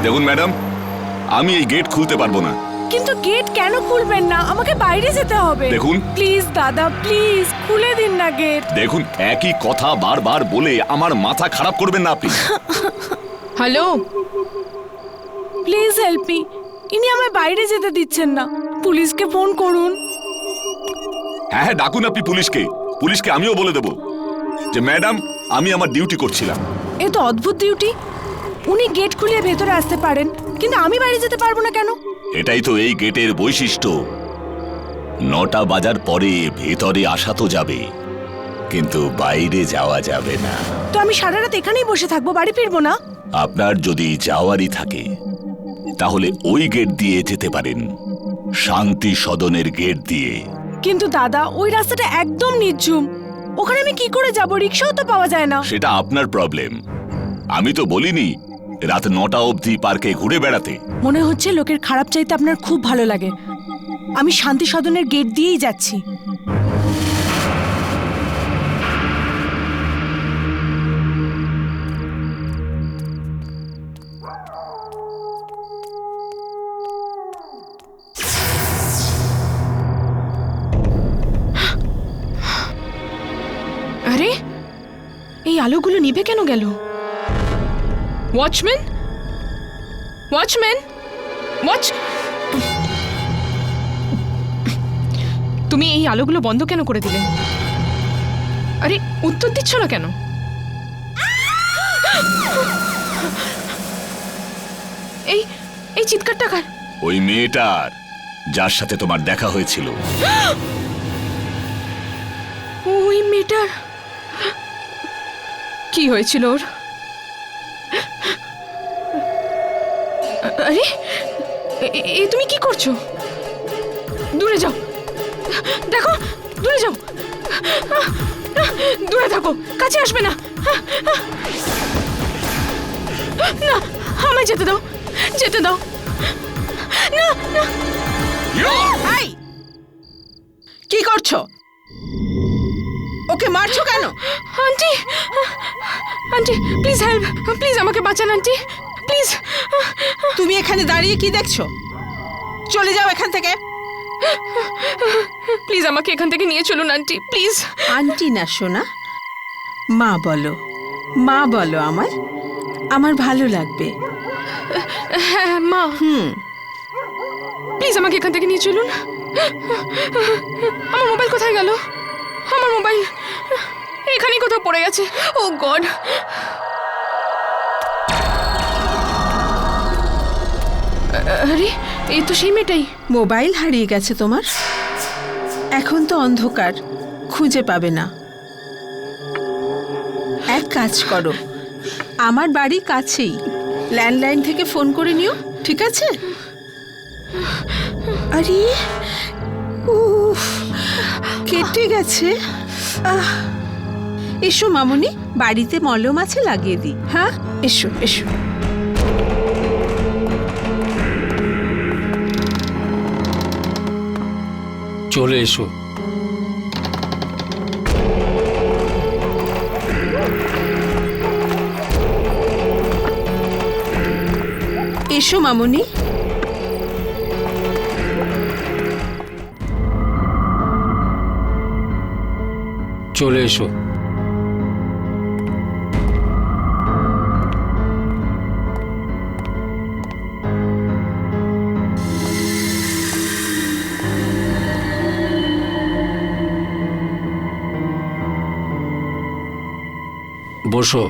দেখুন ম্যাডাম, আমি এই গেট খুলতে পারবো না। কিন্তু গেট কেন খুলবেন না? আমাকে বাইরে যেতে হবে। দেখুন। প্লিজ দাদা, প্লিজ খুলে দিন না গেট। দেখুন, একই কথা বারবার বলে আমার মাথা খারাপ করবেন না আপনি। Hello, please help me. ইনি আমায় বাইরে যেতে দিচ্ছেন না। পুলিশকে ফোন করুন। হ্যাঁ হ্যাঁ, ডাকুন আপনি পুলিশকে। পুলিশকে আমিও বলে দেবো যে ম্যাডাম, আমি আমার ডিউটি করছিলাম। এ তো অদ্ভুত ডিউটি। উনি গেট খুলে ভেতরে আসতে পারেন, কিন্তু আমি বাইরে যেতে পারবো না কেন? এটাই তো এই গেটের বৈশিষ্ট্য। 9টা বাজার পরে ভেতরে আসা তো যাবে, কিন্তু বাইরে যাওয়া যাবে না। তো আমি সারা রাত এখানেই বসে থাকবো, বাড়ি ফিরবো না? আপনার যদি যাওয়ারই থাকে তাহলে ওই গেট দিয়ে যেতে পারেন, শান্তি সদনের গেট দিয়ে। কিন্তু দাদা, ওই রাস্তাটা একদম নির্ঝুম। ওখানে আমি কি করে যাব? রিক্সাও তো পাওয়া যায় না। সেটা আপনার প্রবলেম। আমি তো বলিনি রাত 9টা অবধি পার্কে ঘুরে বেড়াতে। মনে হচ্ছে লোকের খারাপ চাইতে আপনার খুব ভালো লাগে। আমি শান্তি সদনের গেট দিয়েই যাচ্ছি। আরে এই আলোগুলো নিভে কেন গেল? Watchman, watchman, watch! তুমি এই আলোগুলো বন্ধ কেন করে দিলে? আরে উত্তর দিচ্ছ না কেন? এই এই চিৎকারটা কার? ওই মেয়েটার, যার সাথে তোমার দেখা হয়েছিল। ওই মেয়েটার কি হয়েছিল ওর? আরে এ তুমি কি করছো? দূরে যাও, দেখো, দূরে যাও, দূরে থাকো, কাছে আসবে না। না, আমায় যেতে দাও, যেতে দাও। না না, এই, কি করছো? ওকে মারছো কেন? Aunty, aunty please help, please আমাকে বাঁচান আন্টি, প্লিজ। তুমি এখানে দাঁড়িয়ে কি দেখছো? চলে যাও এখান থেকে। প্লিজ আমাকে এখান থেকে নিয়ে চলুন আন্টি, প্লিজ। আন্টি না সোনা, মা বলো, মা বলো। আমার আমার ভালো লাগবে। হ্যাঁ মা, প্লিজ আমাকে এখান থেকে নিয়ে চলুন। আমার মোবাইল কোথায় গেল? আমার মোবাইল এখানেই কোথাও পড়ে গেছে। ও গড! আরে এই তো সেই মেয়েটাই। মোবাইল হারিয়ে গেছে তোমার? এখন তো অন্ধকার, খুঁজে পাবে না। এক কাজ করো, আমার বাড়ি কাছেই, ল্যান্ডলাইন থেকে ফোন করে নিও, ঠিক আছে? আরে উফ, কেটে গেছে। এসো মামুনি, বাড়িতে মলম আছে, লাগিয়ে দিই। হ্যাঁ, এসো এসো। চলে এসো। এসো মামুনি। চলে এসো। বসো।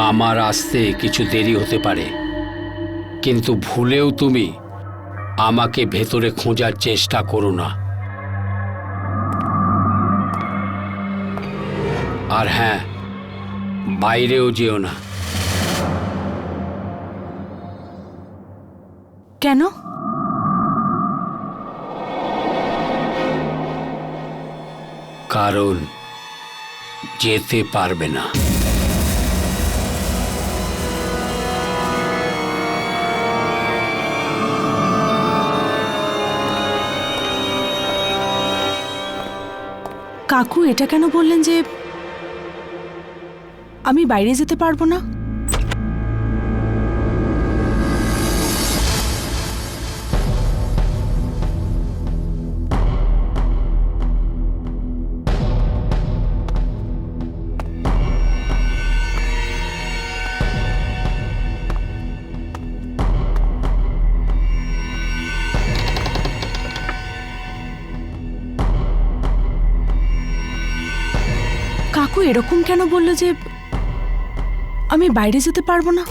আমার আসতে কিছু দেরি হতে পারে, কিন্তু ভুলেও তুমি আমাকে ভেতরে খোঁজার চেষ্টা করো না। আর হ্যাঁ, বাইরেও যেও না। কেন? কারণ যেতে পারবে না। কাকু এটা কেন বললেন যে আমি বাইরে যেতে পারবো না? কাকু এরকম কেন বললো যে আমি বাইরে যেতে পারবো না?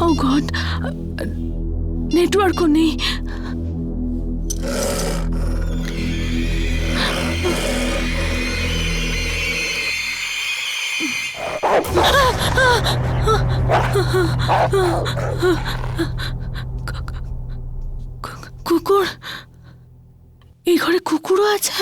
ও গড, নেটওয়ার্কও নেই। কুকুর, এই ঘরে কুকুরও আছে?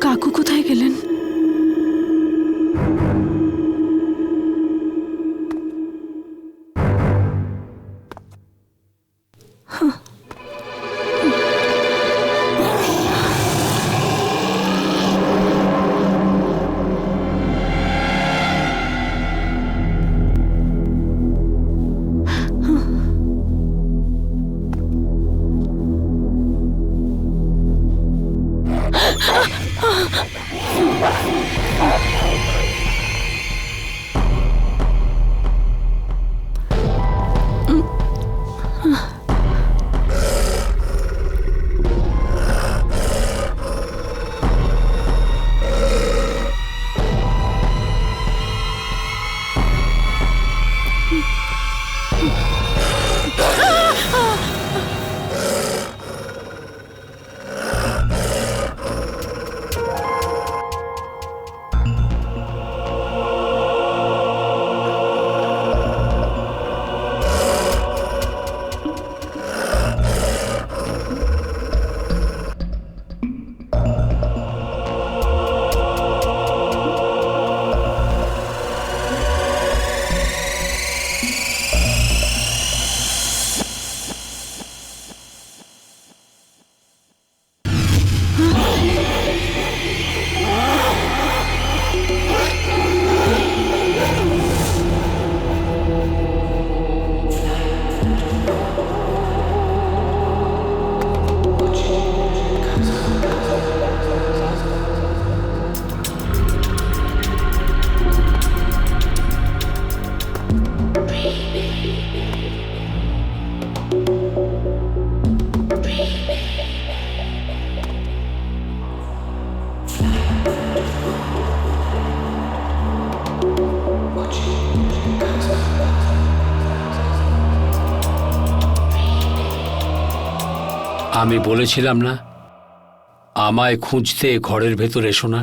কাকু কোথায় গেলেন? আমি বলেছিলাম না আমায় খুঁজতে ঘরের ভেতর এসো না।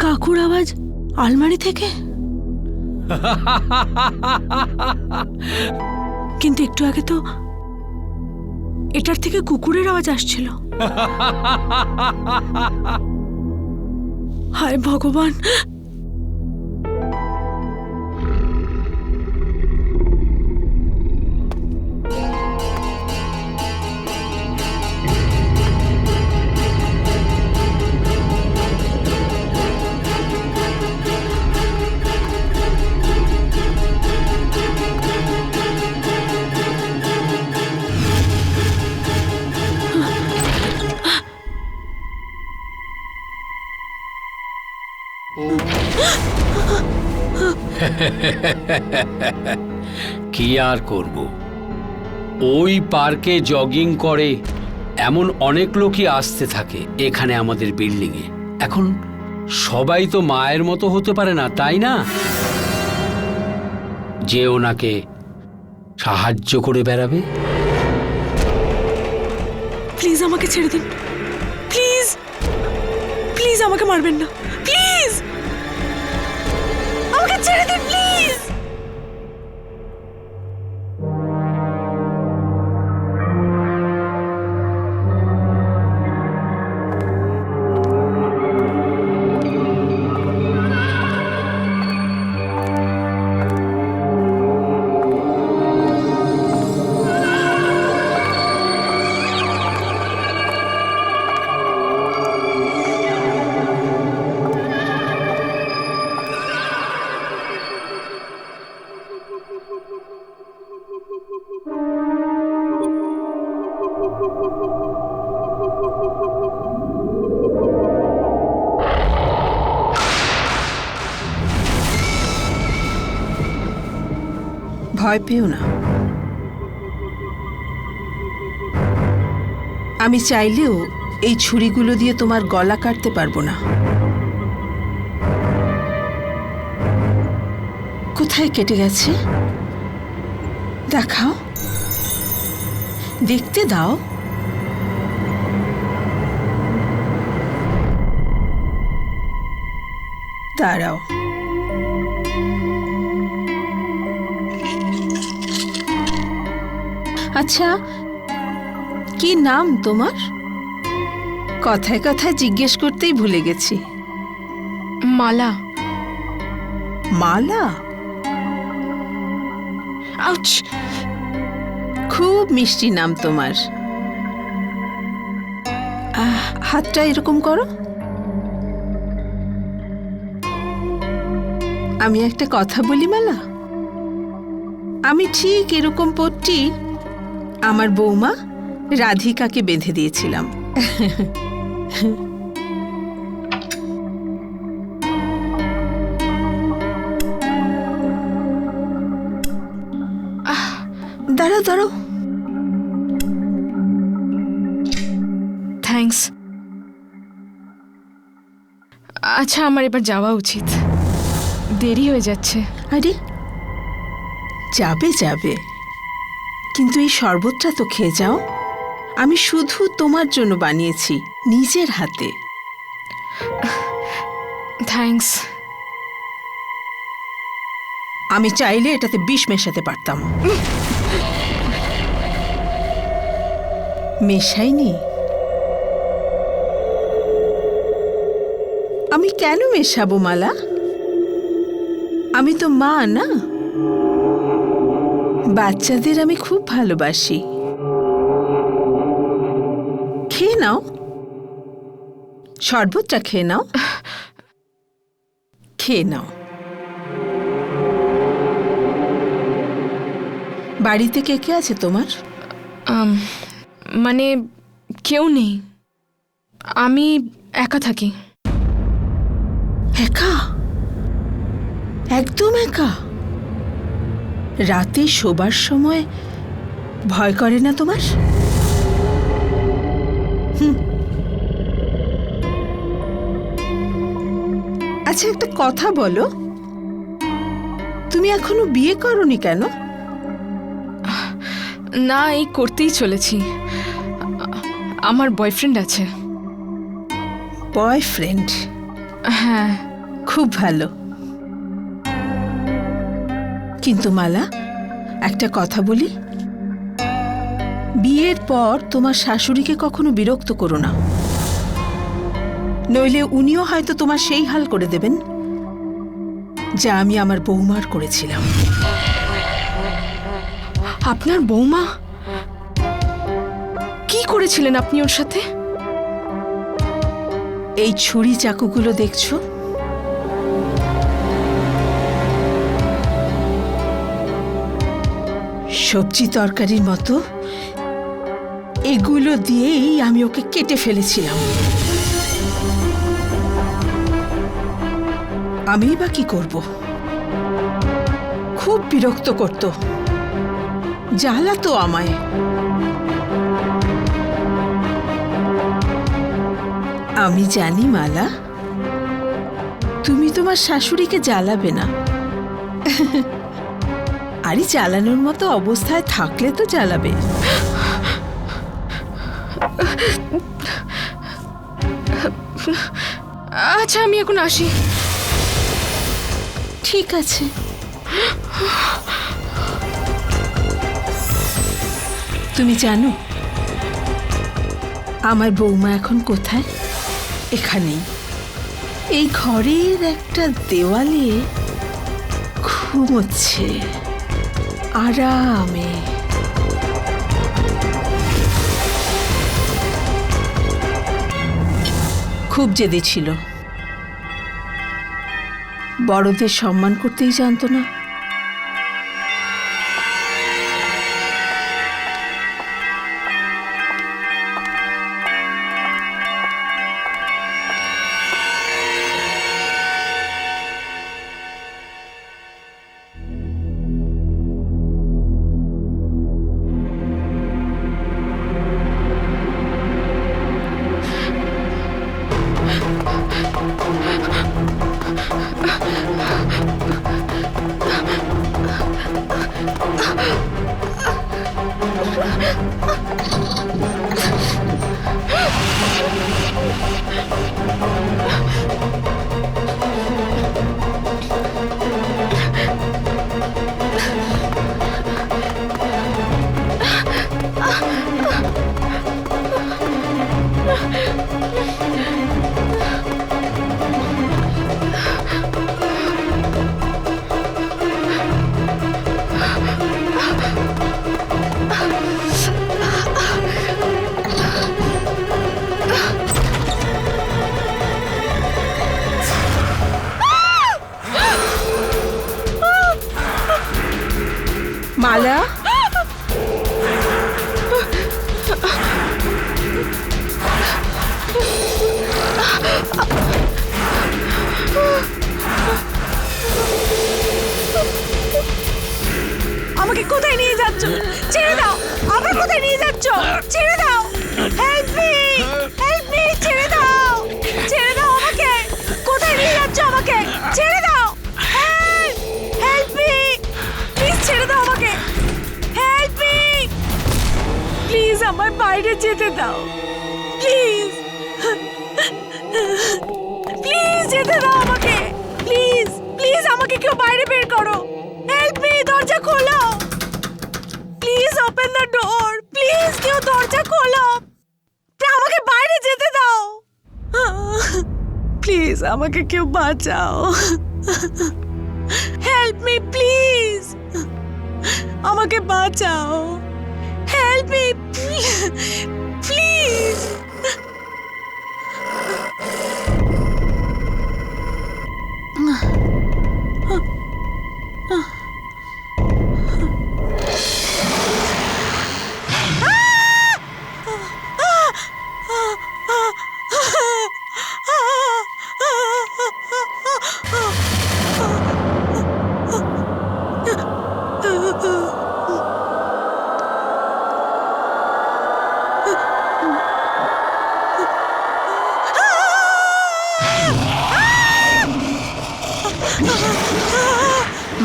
কাকুর আওয়াজ আলমারি থেকে। কিন্তু একটু আগে তো এটার থেকে কুকুরের আওয়াজ আসছিল। হায় ভগবান! কি আর করব, ওই পার্কে জগিং করে এমন অনেক লোকই আসতে থাকে এখানে আমাদের বিল্ডিংয়ে। এখন সবাই তো মায়ের মতো হতে পারে না, তাই না? যে ওনাকে সাহায্য করে বেড়াবে। প্লিজ আমাকে ছেড়ে দিন, প্লিজ প্লিজ আমাকে মারবেন না, প্লিজ আমাকে ছেড়ে দিন, প্লিজ। ভয় পেও না। আমি চাইলেও এই ছুরিগুলো দিয়ে তোমার গলা কাটতে পারবো না। কোথায় কেটে গেছে দেখাও, দেখতে দাও। দাঁড়াও, আচ্ছা কি নাম তোমার? কথায় কথায় জিজ্ঞেস করতেই ভুলে গেছি। মালা। মালা? আউচ! খুব মিষ্টি নাম তোমার। হাতটা এরকম করো। আমি একটা কথা বলি মালা, আমি ঠিক এরকম পট্টি আমার বৌমা রাধিকাকে বেঁধে দিয়েছিলাম। দাঁড়াও দাঁড়াও। থ্যাঙ্কস। আচ্ছা, আমার এবার যাওয়া উচিত, দেরি হয়ে যাচ্ছে। আরে যাবে যাবে, কিন্তু এই শরবতটা তো খেয়ে যাও। আমি শুধু তোমার জন্য বানিয়েছি, নিজের হাতে। থ্যাঙ্কস। আমি চাইলে এটাতে বিষ মেশাতে পারতাম। মেশাইনি। আমি কেন মেশাবো মালা? আমি তো মা না? বাচ্চাদের আমি খুব ভালোবাসি। খেয়ে নাও, শরবতটা খেয়ে নাও, খেয়ে নাও। বাড়িতে কে কে আছে তোমার? মানে কেউ নেই, আমি একা থাকি। একা? একদম একা? রাতে শোবার সময় ভয় করে না তোমার? আচ্ছা একটা কথা বলো, তুমি এখনো বিয়ে করোনি কেন? না, এই করতেই চলেছি। আমার বয়ফ্রেন্ড আছে। বয়ফ্রেন্ড? হ্যাঁ। খুব ভালো। কিন্তু মালা, একটা কথা বলি, বিয়ের পর তোমার শাশুড়িকে কখনো বিরক্ত করো না, নইলে উনিও হয়তো তোমার সেই হাল করে দেবেন যা আমি আমার বৌমার করেছিলাম। আপনার বৌমা? কি করেছিলেন আপনি ওর সাথে? এই ছুরি চাকুগুলো দেখছো, সবজি তরকারির মতো এগুলো দিয়েই আমি ওকে কেটে ফেলেছিলাম। আমি বা কি করব? খুব বিরক্ত করত, জ্বালাতো আমায়। আমি জানি মালা, তুমি তোমার শাশুড়িকে জ্বালাবে না। আরে জ্বালানোর মতো অবস্থায় থাকলে তো জ্বালাবে। আচ্ছা, আমি এখন আসি। ঠিক আছে। তুমি জানো আমার বৌমা এখন কোথায়? এখানেই, এই ঘরের একটা দেওয়ালে ঘুমোচ্ছে আরামে। খুব জেদি ছিল, বড়দের সম্মান করতেই জানতো না। মালা, আমাকে কোথায় নিয়ে যাচ্ছ? ছেড়ে দাও! আবার কোথায় নিয়ে যাচ্ছ? ছেড়ে দাও! Help me! Help me! ছেড়ে দাও! ছেড়ে দাও আমাকে! কোথায় নিয়ে যাচ্ছ আমাকে? ছেড়ে দাও! হেল্প! Help me! প্লিজ ছেড়ে দাও আমাকে! Help me! প্লিজ আমায় বাইরে যেতে দাও, প্লিজ। প্লিজ যেতে দাও আমাকে, প্লিজ। প্লিজ আমাকে কেউ বাইরে বের করো। Help me! দরজা খোলো, please. Open the door, please. কেউ দরজা খোলো, আমাকে বাইরে যেতে দাও। প্লিজ আমাকে কেউ বাঁচাও। হেল্প মি প্লিজ, আমাকে বাঁচাও। Help me please.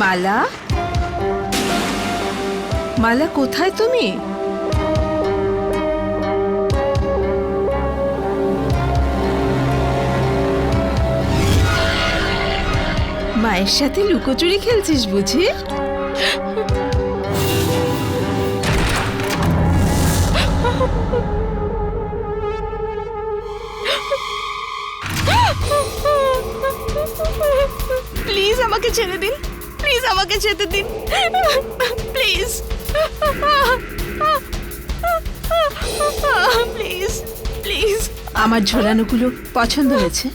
Mala, Mala কোথায় তুমি? মায়ের সাথে লুকোচুরি খেলছিস বুঝি? প্লিজ আমাকে ছেড়ে দিন, প্লিজ আমাকে যেতে দিন, প্লিজ প্লিজ প্লিজ আমার ঝোলানোগুলো পছন্দ হয়েছে?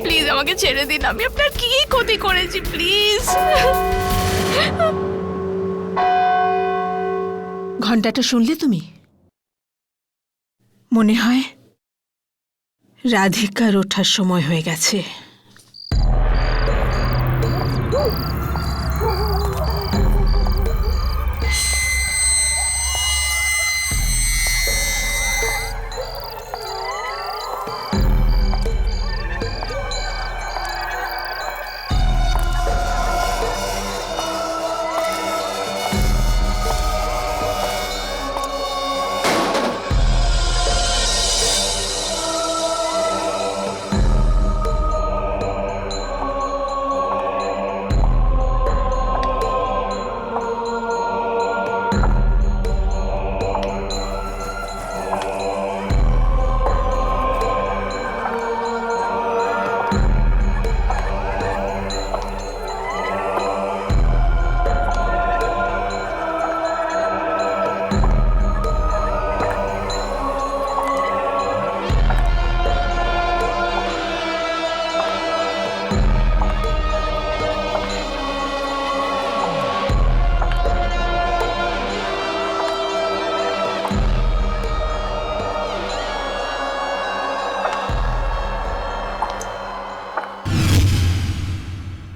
প্লিজ আমাকে ছেড়ে দিন, আমি আপনার কি ক্ষতি করেছি, প্লিজ। ঘন্টাটা শুনলে তুমি? মনে হয় রাধিকার ওঠার সময় হয়ে গেছে।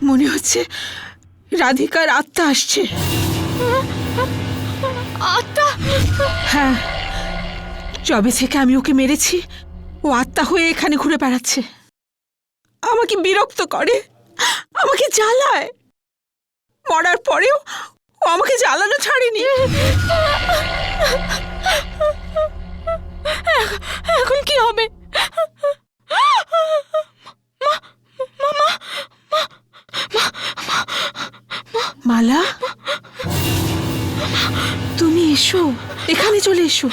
মনে হচ্ছে রাধিকার আত্মা আসছে। আত্মা? হ্যাঁ, যবে থেকে আমি ওকে মেরেছি ও আত্মা হয়ে এখানে ঘুরে বেড়াচ্ছে, আমাকে বিরক্ত করে, আমাকে জ্বালায়। মরার পরেও ও আমাকে জ্বালানো ছাড়েনি। এখন কি হবে? মালা, তুমি এসো, এখানে চলে এসো।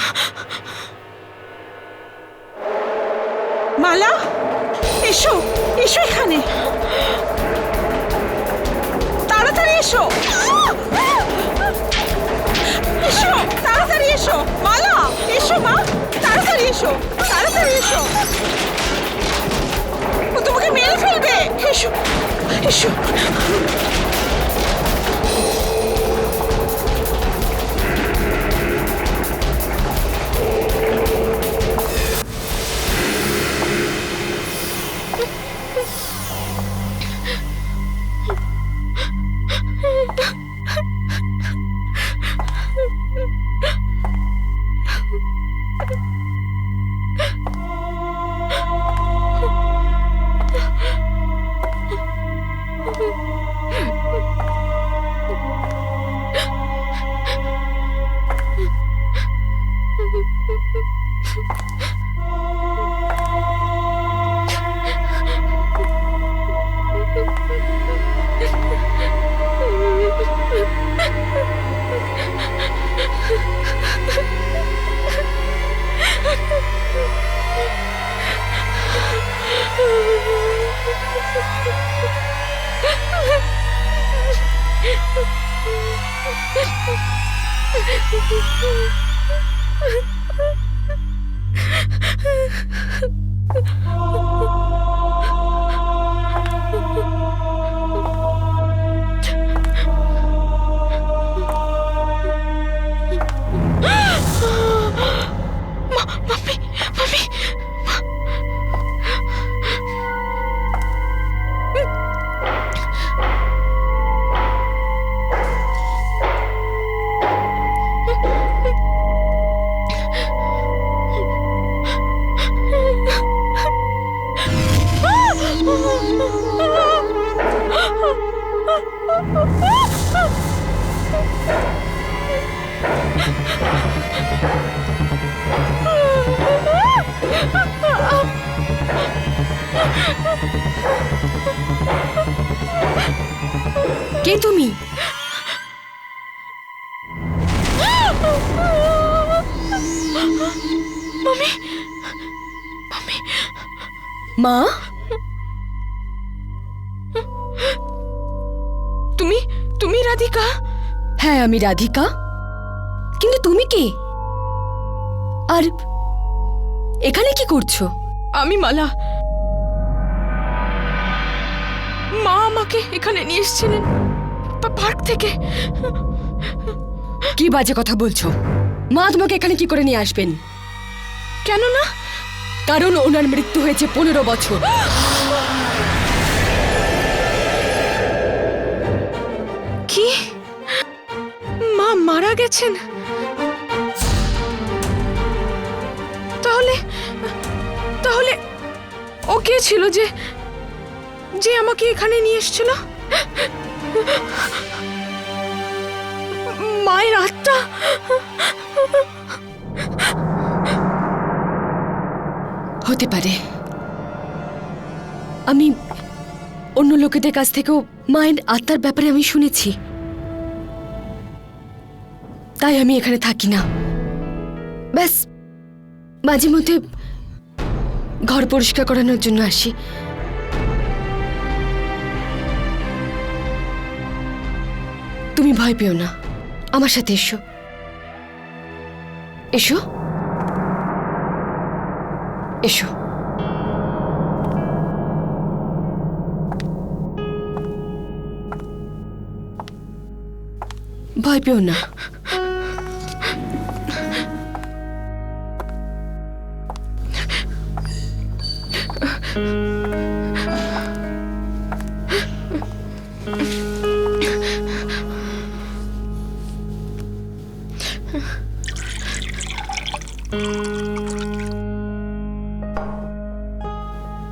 মালা, এসো, এসো এখানে, তাড়াতাড়ি এসো, এসো, তাড়াতাড়ি এসো। মালা, এসো মা, তাড়াতাড়ি এসো, তাড়াতাড়ি এসো। ও তোমাকে মেরে ফেলবে। এসো, এসো। কে তুমি? মা, তুমি তুমি রাধিকা? হ্যাঁ আমি রাধিকা, কিন্তু তুমি কে? আর এখানে কি করছো? আমি মালা। মা আমাকে এখানে নিয়ে এসেছিলেন পার্ক থেকে। কি বাজে কথা বলছো? মা তোমাকে এখানে কি করে নিয়ে আসবেন? কেন না? কারণ ওনার মৃত্যু হয়েছে 15 বছর। কি? মা মারা গেছেন? তাহলে তাহলে ও কে ছিল যে যে আমাকে এখানে নিয়ে এসেছিল? মায়ের আত্মা? হতে পারে। আমি অন্য লোকেদের কাছ থেকেও মায়ের আত্মার ব্যাপারে আমি শুনেছি, তাই আমি এখানে থাকি না। ব্যাস মাঝে মধ্যে ঘর পরিষ্কার করানোর জন্য আসি। তুমি ভয় পেও না, আমার সাথে এসো। এসো এসো। ভয় পেও না।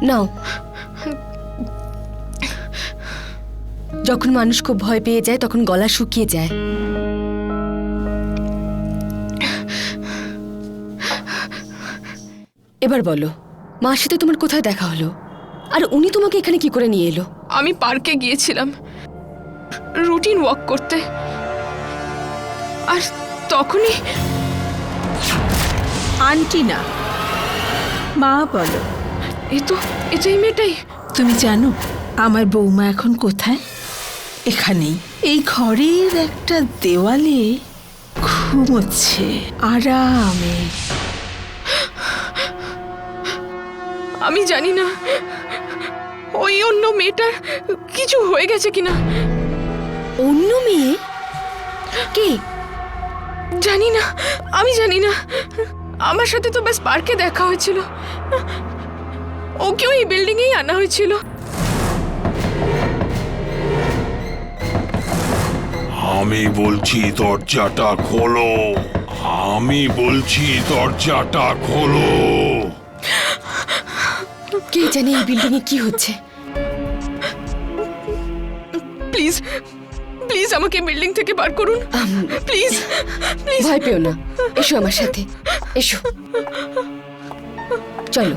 নাও। যখন মানুষ খুব ভয় পেয়ে যায় তখন গলা শুকিয়ে যায়। এবার বলো, মার সাথে তোমার কোথায় দেখা হলো? আর উনি তোমাকে এখানে কি করে নিয়ে এলো? আমি পার্কে গিয়েছিলাম রুটিন ওয়াক করতে, আর তখনই আন্টি না, মা বলো। এটাই মেয়েটাই। তুমি জানো আমার বৌমা এখন কোথায়? এখানেই, এই ঘরের একটা দেওয়ালে ঘুমোচ্ছে আরামে। আমি জানি না ওই অন্য মেয়েটার কিছু হয়ে গেছে কিনা। অন্য মেয়ে? কে? জানি না, আমি জানি না। আমার সাথে তো ব্যাস পার্কে দেখা হয়েছিল, ওকেও এই বিল্ডিং এই আনা হয়েছিল। আমি বলছি দরজাটা খোলো, আমি বলছি দরজাটা খোলো। কে জানে এই বিল্ডিং এ কি হচ্ছে। প্লিজ প্লিজ আমাকে বিল্ডিং থেকে বার করুন, প্লিজ প্লিজ। ভয় পেও না, এসো আমার সাথে, এসো চলো।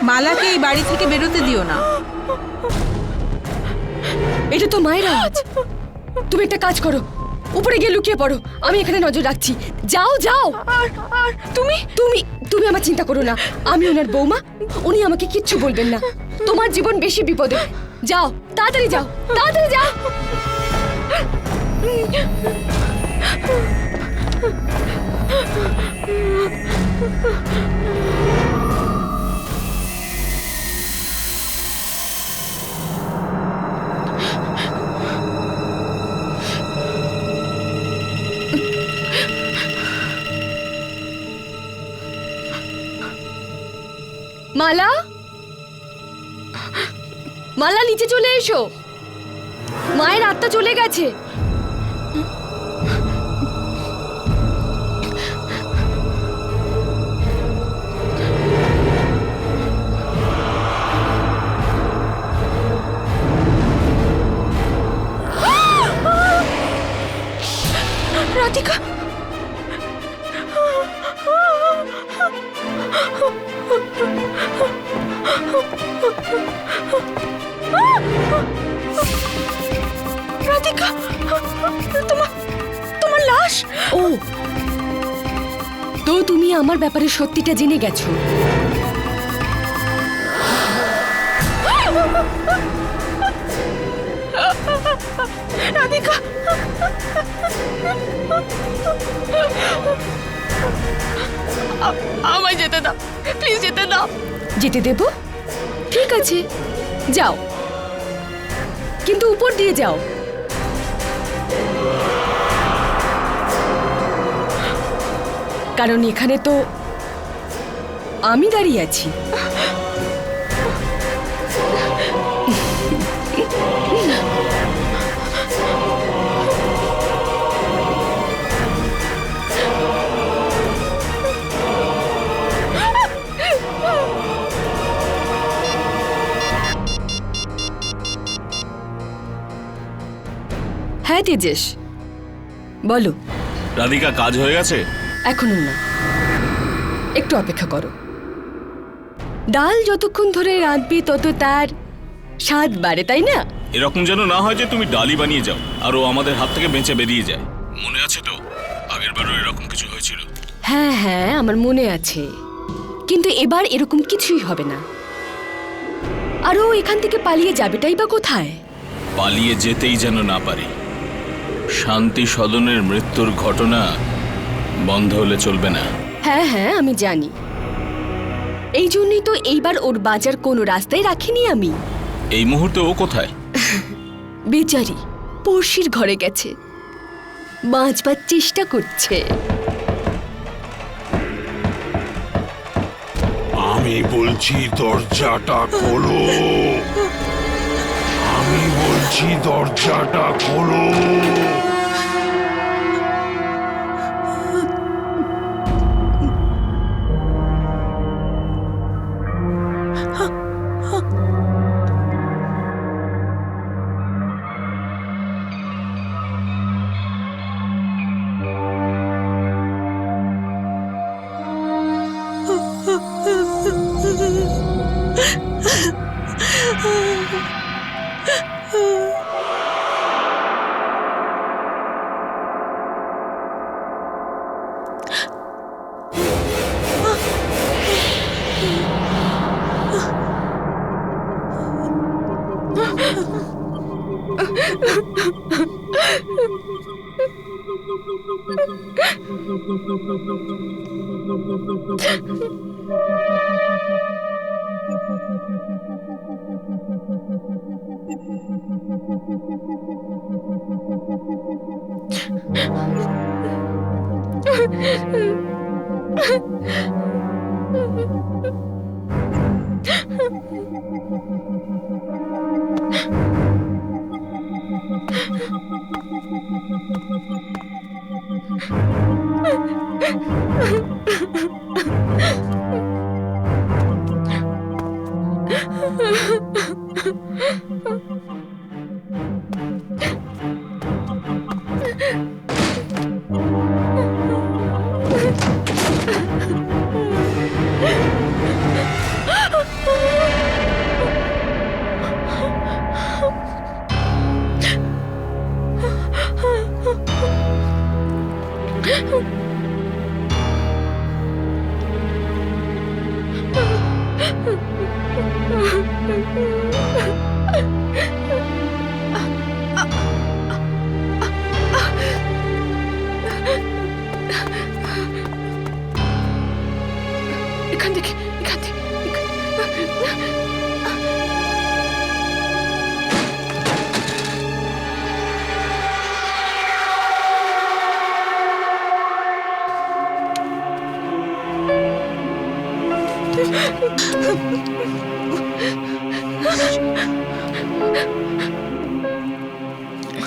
মালাকে এই বাড়ি থেকে বেরোতে দিও না। এটা তো মায়ের আওয়াজ। তুমি একটা কাজ করো, উপরে গিয়ে লুকিয়ে পড়ো, আমি এখানে নজর রাখছি। যাও যাও। আর আর তুমি তুমি তুমি আমার চিন্তা করো না, আমি ওনার বৌমা, উনি আমাকে কিচ্ছু বলবেন না। তোমার জীবন বেশি বিপদে। যাও তাড়াতাড়ি যাও, তাড়াতাড়ি যাও। মালা, মালা নিচে চলে এসো, মায়ের আত্মা চলে গেছে। রাধিকা, তোমার লাশ। ও, তো তুমি আমার ব্যাপারে সত্যিটা জেনে গেছো। রাধিকা, আমায় যেতে দাও, প্লিজ যেতে দাও। যেতে দেব? ঠিক আছে, যাও, কিন্তু উপর দিয়ে যাও। কারণ এখানে তো আমি দাঁড়িয়ে আছি। হ্যাঁ তেজেশ, বলো। রাধিকা, কাজ হয়ে গেছে? এখনো না, একটু অপেক্ষা করো। ডাল যতক্ষণ ধরে রাঁধবে তত তার স্বাদ বাড়ে, তাই না? এরকম যেন না হয় যে তুমি ডালি বানিয়ে যাও আর ও আমাদের হাত থেকে বেঁচে বেরিয়ে যায়। মনে আছে তো, আগের বারও এরকম কিছু হয়েছিল। হ্যাঁ হ্যাঁ, আমার মনে আছে, কিন্তু এবার এরকম কিছুই হবে না। আর ও এখান থেকে পালিয়ে যাবেটাই বা কোথায়? পালিয়ে যেতেই যেন না পারে। শান্তি সদনের মৃত্যুর ঘটনা বন্ধ হলে চলবে না। হ্যাঁ হ্যাঁ, আমি জানি। এই জন্যই তো এইবার ওর বাজার কোনো রাস্তায় রাখিনি আমি। এই মুহূর্তে ও কোথায়? বেচারি পড়শির ঘরে গেছে, বাঁচবার চেষ্টা করছে। আমি বলছি দরজাটা খোলো। আমি বলছি দরজাটা খোলো। এখান থেকে।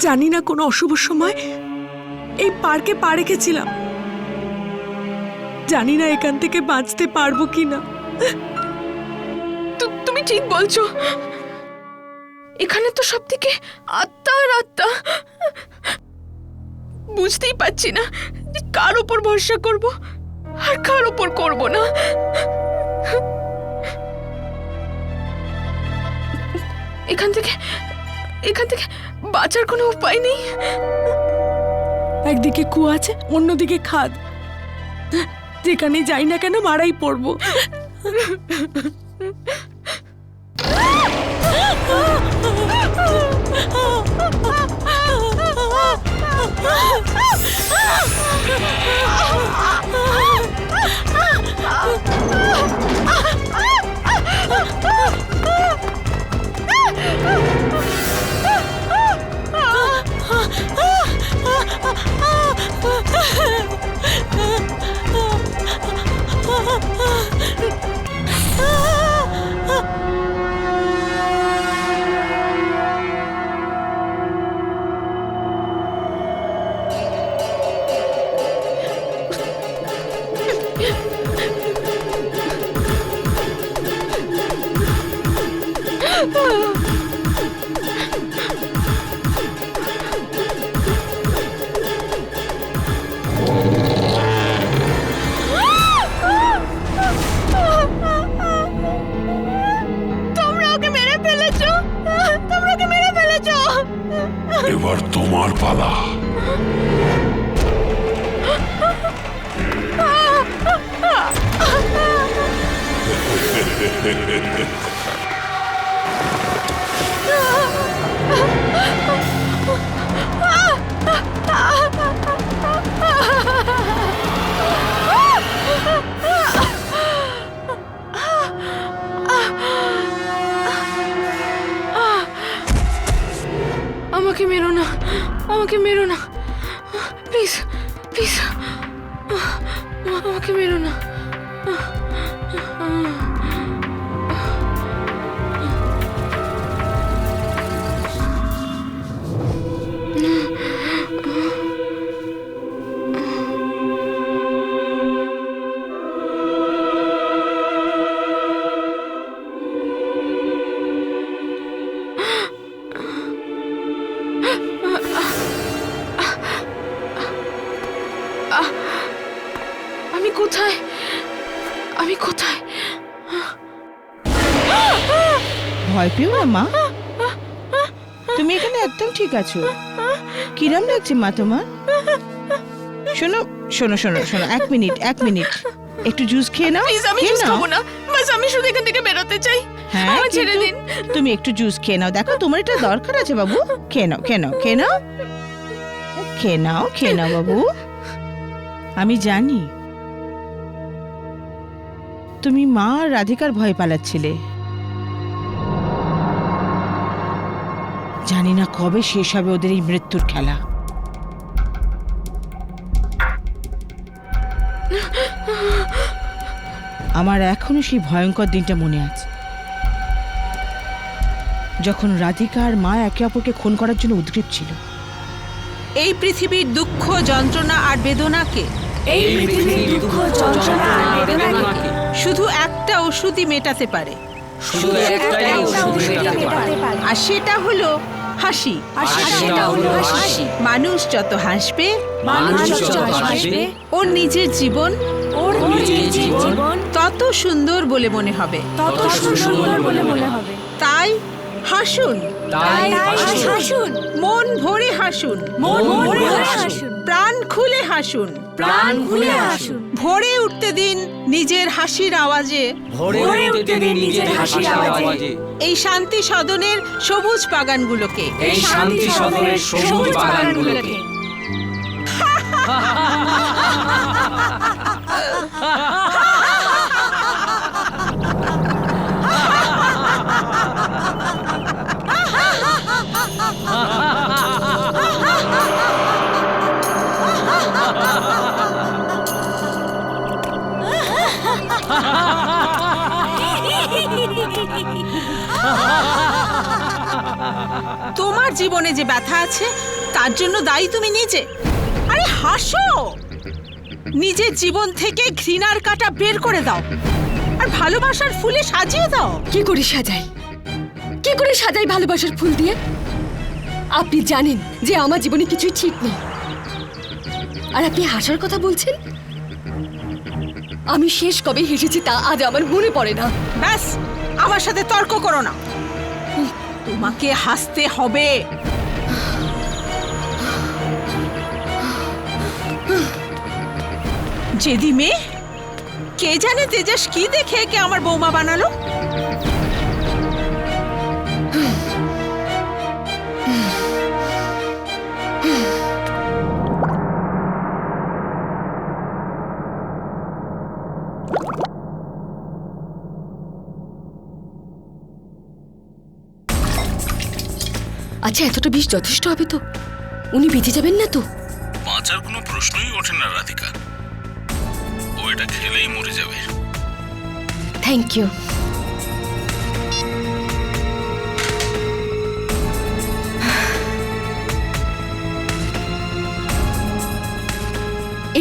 জানি না কোনো অশুভ সময় এই পার্কে পা রেখেছিলাম। জানি না এখান থেকে বাঁচতে পারবো কিনা। তুমি ঠিক বলছো, এখানে তো সবথেকে আত্মা আর আত্মা। বুঝতেই পারছি না যে কার উপর ভরসা করব। আর কার উপর করব না। এখান থেকে বাঁচার কোনো উপায় নেই। একদিকে কুয়া আছে, অন্যদিকে খাদ। যেখানে যাই না কেন মারাই পড়বো। এবার তোমার পালা। আমাকে মেরো না, আমাকে মেরো না, প্লিজ প্লিজ, আমাকে মেরো না। আমি কোথায়, আমি কোথায়? ভয় পেও না মা, তুমি এখানে একদম ঠিক আছো। কিরম লাগছে মা তোমার? শোনো শোনো শোনো শোনো, এক মিনিট, একটু জুস খেয়ে নাও। প্লিজ, আমি জুস খাবো না, বাস আমি শুধু এখান থেকে বেরোতে চাই। হ্যাঁ, আমায় ছেড়ে কিন্তু দিন। তুমি একটু জুস খেয়ে নাও, দেখো তোমার এটা দরকার আছে বাবু। খেয়ে নাও বাবু। আমি জানি তুমি মা আর রাধিকার ভয় পালাচ্ছিলে। জানি না কবে শেষ হবে ওদের এই মৃত্যুর খেলা। আমার এখনো সেই ভয়ঙ্কর দিনটা মনে আছে, যখন রাধিকা আর মা একে অপরকে খুন করার জন্য উদ্গ্রীব ছিল। এই পৃথিবীর দুঃখ, যন্ত্রণা আর বেদনাকে শুধু একটা ওষুধই মেটাতে পারে, আর সেটা হলো হাসি। মানুষ যত হাসবে ওর নিজের জীবন তত সুন্দর বলে মনে হবে। তাই হাসুন, মন ভরে হাসুন, প্রাণ খুলে হাসুন, ভরে উঠতে দিন নিজের হাসির আওয়াজে, এই শান্তি সদনের সবুজ বাগানগুলোকে। তোমার জীবনে যে ব্যথা আছে তার জন্য দায়ী তুমি নিজে। আরে হাসো, নিজের জীবন থেকে ঘৃণার কাঁটা বের করে দাও আর ভালোবাসার ফুলে সাজিয়ে দাও। কি করে সাজাই ভালোবাসার ফুল দিয়ে? আপনি জানেন যে আমার জীবনে কিছুই ঠিক নেই, আর আপনি হাসার কথা বলছেন। আমি শেষ কবে হেসেছি তা আজ আমার মনে পড়ে না। ব্যাস, আমার সাথে তর্ক করো না। তোমাকে হাসতে হবে। জেদি মেয়ে, কে জানে তেজস কি দেখে কে আমার বৌমা বানালো। আচ্ছা, এতটা বিষ যথেষ্ট হবে তো? উনি বেঁচে যাবেন না তো? বাঁচার কোনো প্রশ্নই ওঠে না রাধিকা, ও এটা খেলেই মরে যাবে। Thank you.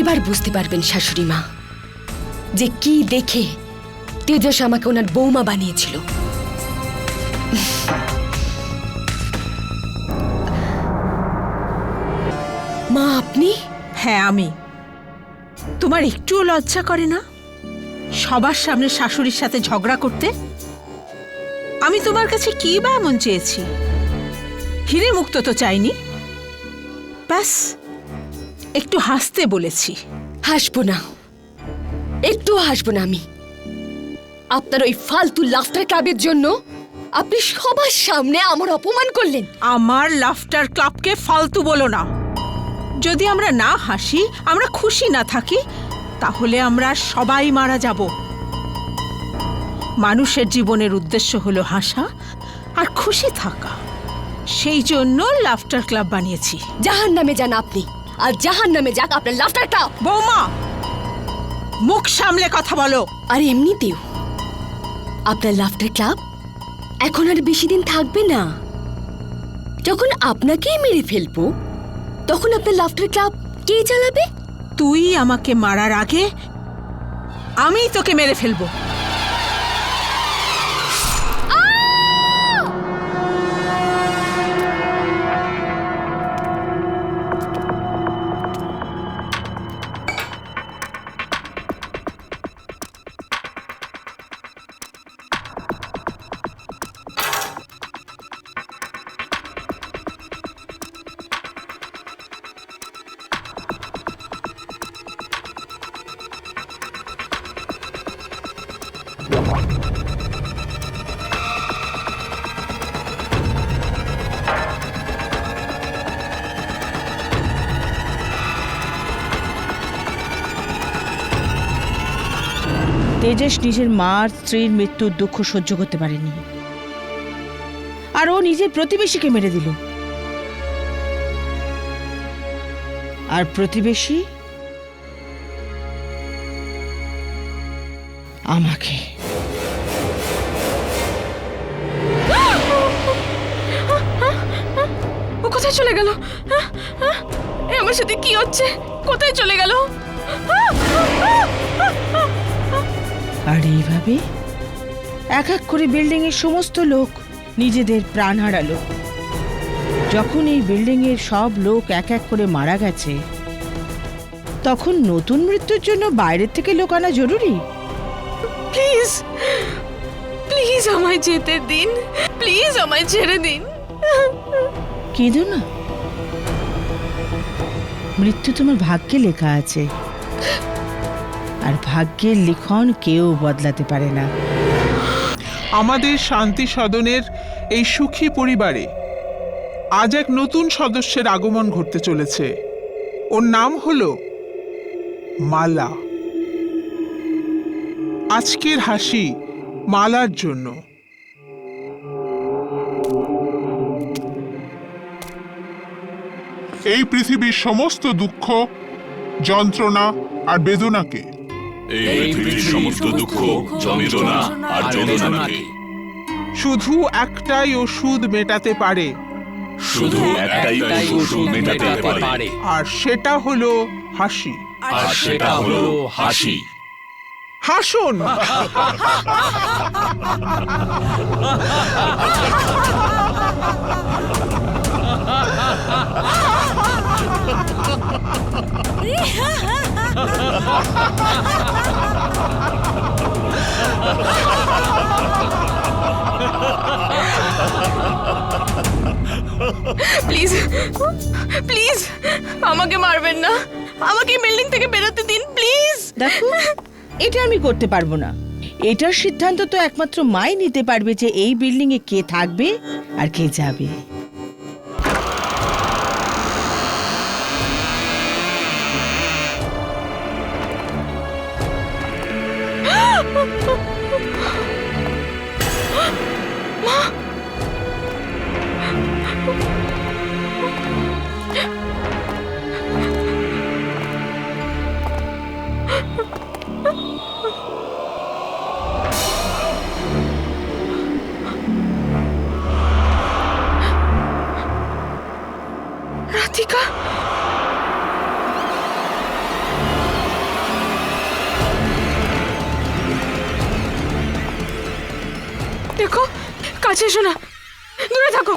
এবার বুঝতে পারবেন শাশুড়ি মা যে কি দেখে তেজস আমাকে ওনার বৌমা বানিয়েছিল। মা, আপনি? হ্যাঁ, আমি। তোমার একটুও লজ্জা করে না সবার সামনে শাশুড়ির সাথে ঝগড়া করতে? আমি তোমার কাছে কি বা এমন চেয়েছি? হিরে মুক্ত তো চাইনি, ব্যাস একটু হাসতে বলেছি। হাসবো না, একটু হাসবো না আমি। আপনার ওই ফালতু লাফটার ক্লাবের জন্য আপনি সবার সামনে আমার অপমান করলেন। আমার লাফটার ক্লাবকে ফালতু বলো না। যদি আমরা না হাসি, আমরা খুশি না থাকি, তাহলে আমরা সবাই মারা যাব। মানুষের জীবনের উদ্দেশ্য হলো হাসা আর খুশি থাকা। সেই জন্য লাফটার ক্লাব বানিয়েছি। জাহান্নামে যান আপনি, আর জাহান্নামে যাক আপনার লাফটার ক্লাব। বৌমা, মুখ সামলে কথা বলো। আর এমনিতেও আপনার লাফটার ক্লাব এখন আর বেশি দিন থাকবে না। যখন আপনাকেই মেরে ফেলবো, তখন আপনার লাফটার ক্লাব কে চালাবে? তুই আমাকে মারার আগে আমি তোকে মেরে ফেলবো। তেজস নিজের মা আর স্ত্রীর মৃত্যুর দুঃখ সহ্য করতে পারেনি, আর ও নিজের প্রতিবেশীকে মেরে দিল। আর প্রতিবেশী আমাকে। ও কোথায় চলে গেল? আমার সাথে কি হচ্ছে? কোথায় চলে গেল? আর এইভাবে এক এক করে বিল্ডিং এর সমস্ত লোক নিজেদের প্রাণ হারালো। যখন এই বিল্ডিং এর সব লোক এক এক করে মারা গেছে, তখন নতুন মৃত্যুর জন্য বাইরের থেকে লোক আনা জরুরি। প্লিজ প্লিজ আমায় যেতে দিন, প্লিজ আমায় ছেড়ে দিন। কেঁদো না, মৃত্যু তোমার ভাগ্যে লেখা আছে, আর ভাগ্যের লিখন কেউ বদলাতে পারে না। আমাদের শান্তি সদনের এই সুখী পরিবারে আজ এক নতুন সদস্যের আগমন ঘটতে চলেছে। ওর নাম হলো মালা। আজকের হাসি মালার জন্য। এই পৃথিবীর সমস্ত দুঃখ, যন্ত্রণা আর বেদনাকে এই পৃথিবীর সমস্ত দুঃখ, যন্ত্রণা আর বেদনাকে শুধু একটাই ওষুধ মেটাতে পারে, শুধু একটাই ওষুধ মেটাতে পারে, আর সেটা হলো হাসি। আর সেটা হলো হাসি। হাসুন। প্লিজ প্লিজ আমাকে মারবেন না, আমাকে বিল্ডিং থেকে বেরোতে দিন প্লিজ। দেখো, এটা আমি করতে পারবো না। এটার সিদ্ধান্ত তো একমাত্র মাই নিতে পারবে যে এই বিল্ডিং এ কে থাকবে আর কে যাবে। রাধিকা, দেখো কাছে এসো না, দূরে থাকো।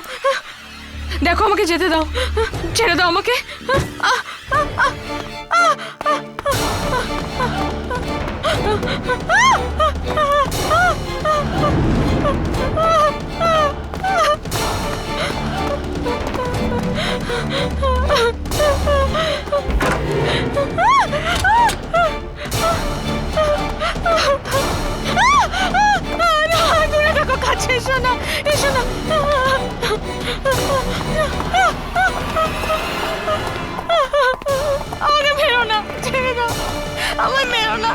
দেখো আমাকে যেতে দাও, ছেড়ে দাও আমাকে। দূরে থাকো, কাছে এসো না, এসো না। আমাকে মেরো না, ছেড়ে দাও, আমায় মেরো না।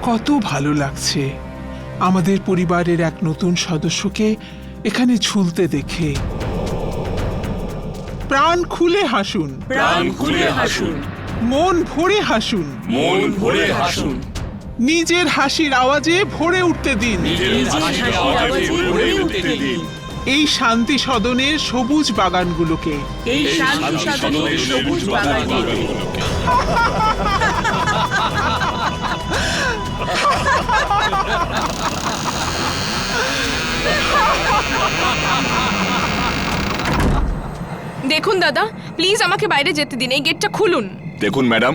কত ভালো লাগছে আমাদের পরিবারের এক নতুন সদস্যকে এখানে ঝুলতে দেখে। প্রাণ খুলে হাসুন, প্রাণ খুলে হাসুন, মন ভরে হাসুন, মন ভরে হাসুন, নিজের হাসির আওয়াজে ভরে উঠতে দিন নিজের হাসির আওয়াজে ভরে উঠতে দিন এই শান্তি সদনের সবুজ বাগানগুলোকে। এই শান্তি সদনের সবুজ বাগানগুলো। দেখুন দাদা, প্লিজ আমাকে বাইরে যেতে দিন, এই গেটটা খুলুন। দেখুন ম্যাডাম,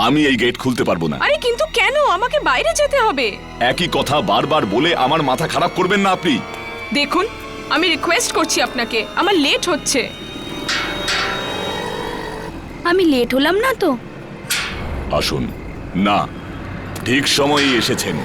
আমি এই গেট খুলতে পারবো না। আরে কিন্তু কেন? আমাকে বাইরে যেতে হবে। একই কথা বারবার বলে আমার মাথা খারাপ করবেন না আপনি। দেখুন, আমি রিকোয়েস্ট করছি আপনাকে, আমার লেট হচ্ছে। আমি লেট হলাম না তো? আসুন। না, ঠিক সময়েই এসেছেন।